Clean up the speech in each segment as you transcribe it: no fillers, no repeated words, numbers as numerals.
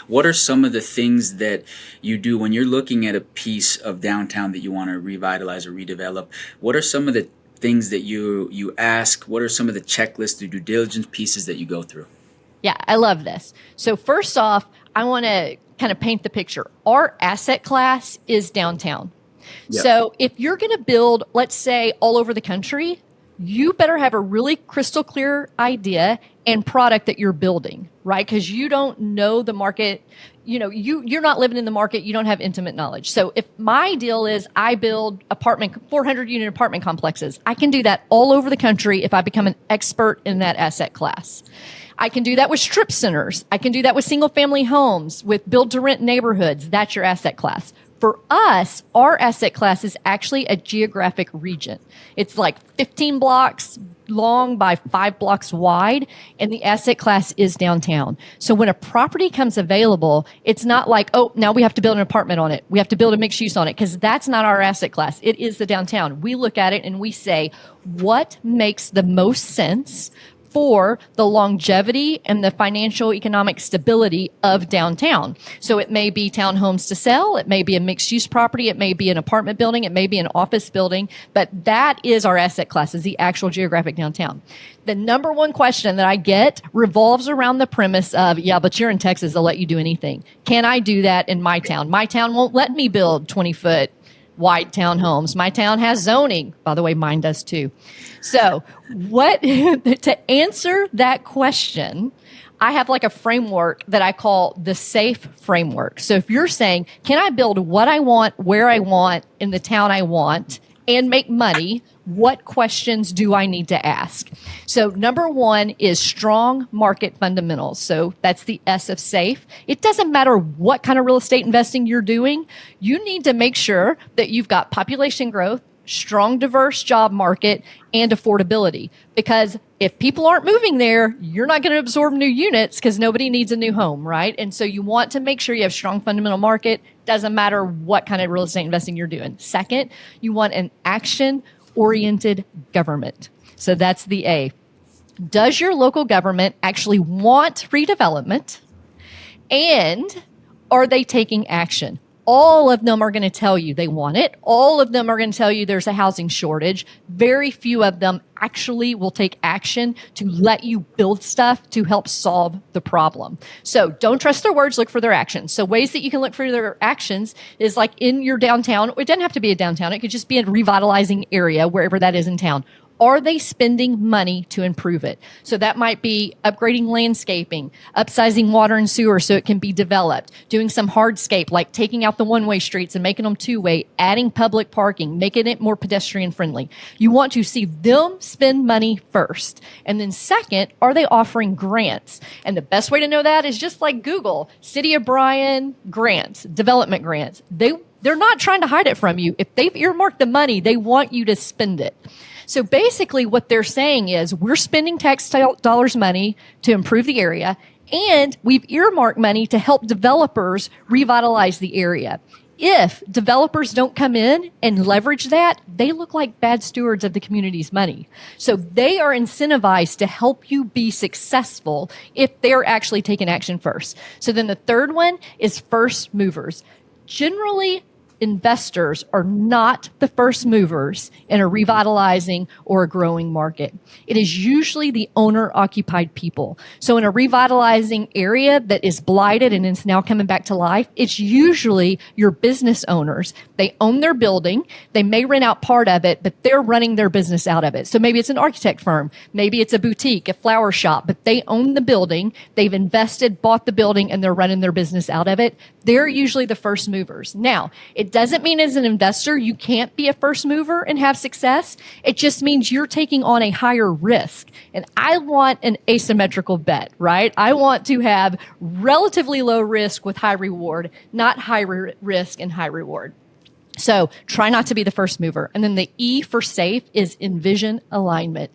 What are some of the things that you do when you're looking at a piece of downtown that you want to revitalize or redevelop? What are some of the things that you ask? What are some of the checklists, the due diligence pieces that you go through? Yeah, I love this. So first off, I want to kind of paint the picture. Our asset class is downtown. Yep. So if you're going to build, let's say, all over the country, you better have a really crystal clear idea and product that you're building, right? Because you don't know the market. You're not living in the market. You don't have intimate knowledge. So if my deal is I build 400 unit apartment complexes, I can do that all over the country if I become an expert in that asset class. I can do that with strip centers. I can do that with single family homes, with build to rent neighborhoods. That's your asset class. For us, our asset class is actually a geographic region. It's like 15 blocks long by 5 blocks wide, and the asset class is downtown. So when a property comes available, it's not like, oh, now we have to build an apartment on it. We have to build a mixed use on it, because that's not our asset class. It is the downtown. We look at it and we say, what makes the most sense for the longevity and the financial economic stability of downtown. So it may be townhomes to sell, it may be a mixed use property, it may be an apartment building, it may be an office building, but that is our asset class, is the actual geographic downtown. The number one question that I get revolves around the premise of, yeah, but you're in Texas, they'll let you do anything. Can I do that in my town? My town won't let me build 20-foot wide townhomes. My town has zoning. By the way, mine does too. So to answer that question, I have like a framework that I call the SAFE framework. So if you're saying, can I build what I want, where I want, in the town I want, and make money, what questions do I need to ask? So number one is strong market fundamentals. So that's the S of SAFE. It doesn't matter what kind of real estate investing you're doing. You need to make sure that you've got population growth, strong, diverse job market, and affordability. Because if people aren't moving there, you're not going to absorb new units because nobody needs a new home, right? And so you want to make sure you have strong fundamental market. Doesn't matter what kind of real estate investing you're doing. Second, you want an action-oriented government. So that's the A. Does your local government actually want redevelopment? And are they taking action? All of them are going to tell you they want it. All of them are going to tell you there's a housing shortage. Very few of them actually will take action to let you build stuff to help solve the problem. So don't trust their words, look for their actions. So ways that you can look for their actions is like in your downtown. It doesn't have to be a downtown. It could just be a revitalizing area, wherever that is in town. Are they spending money to improve it? So that might be upgrading landscaping, upsizing water and sewer so it can be developed, doing some hardscape like taking out the one-way streets and making them two-way, adding public parking, making it more pedestrian friendly. You want to see them spend money first. And then second, are they offering grants? And the best way to know that is just like Google, City of Bryan grants, development grants. They're not trying to hide it from you. If they've earmarked the money, they want you to spend it. So basically what they're saying is we're spending tax dollars money to improve the area, and we've earmarked money to help developers revitalize the area. If developers don't come in and leverage that, they look like bad stewards of the community's money. So they are incentivized to help you be successful if they're actually taking action first. So then the third one is first movers. Generally, investors are not the first movers in a revitalizing or a growing market. It is usually the owner-occupied people. So in a revitalizing area that is blighted and is now coming back to life, it's usually your business owners. They own their building. They may rent out part of it, but they're running their business out of it. So maybe it's an architect firm. Maybe it's a boutique, a flower shop, but they own the building. They've invested, bought the building, and they're running their business out of it. They're usually the first movers. Now, it doesn't mean as an investor you can't be a first mover and have success. It just means you're taking on a higher risk. And I want an asymmetrical bet, right? I want to have relatively low risk with high reward, not high risk and high reward. So try not to be the first mover. And then the E for safe is envision alignment.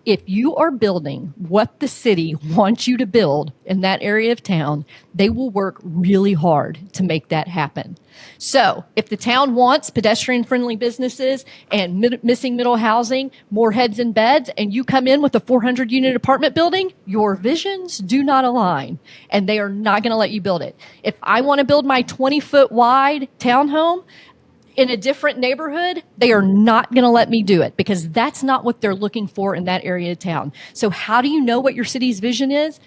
If you are building what the city wants you to build in that area of town, they will work really hard to make that happen. So if the town wants pedestrian friendly businesses and missing middle housing, more heads and beds, and you come in with a 400 unit apartment building, your visions do not align and they are not going to let you build it. If I want to build my 20-foot wide townhome, in a different neighborhood, they are not going to let me do it because that's not what they're looking for in that area of town. So how do you know what your city's vision is?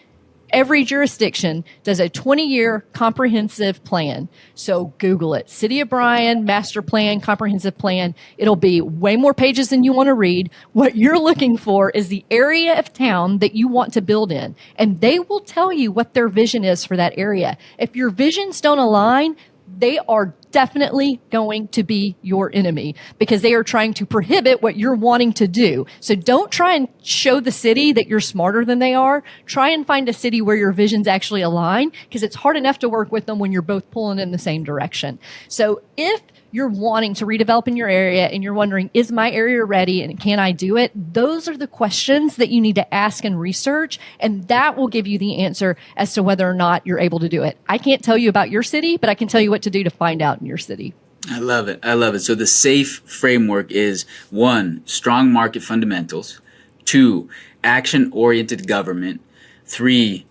Every jurisdiction does a 20-year comprehensive plan. So Google it. City of Bryan, master plan, comprehensive plan. It'll be way more pages than you want to read. What you're looking for is the area of town that you want to build in. And they will tell you what their vision is for that area. If your visions don't align, they are definitely going to be your enemy because they are trying to prohibit what you're wanting to do. So don't try and show the city that you're smarter than they are. Try and find a city where your visions actually align because it's hard enough to work with them when you're both pulling in the same direction. So if you're wanting to redevelop in your area and you're wondering, is my area ready and can I do it? Those are the questions that you need to ask and research, and that will give you the answer as to whether or not you're able to do it. I can't tell you about your city, but I can tell you what to do to find out in your city. I love it. I love it. So the SAFE framework is 1, strong market fundamentals, 2, action-oriented government, 3,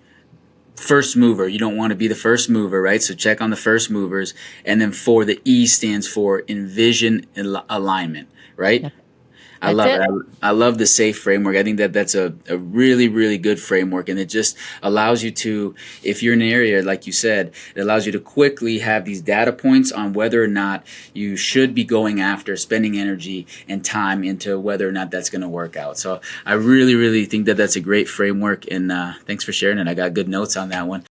first mover. You don't want to be the first mover, right? So check on the first movers. And then 4, the E stands for envision alignment, right? Yeah. I love it. I love the SAFE framework. I think that that's a really, really good framework. And it just allows you to, if you're in an area, like you said, it allows you to quickly have these data points on whether or not you should be going after spending energy and time into whether or not that's going to work out. So I really, really think that that's a great framework. And thanks for sharing it. I got good notes on that one.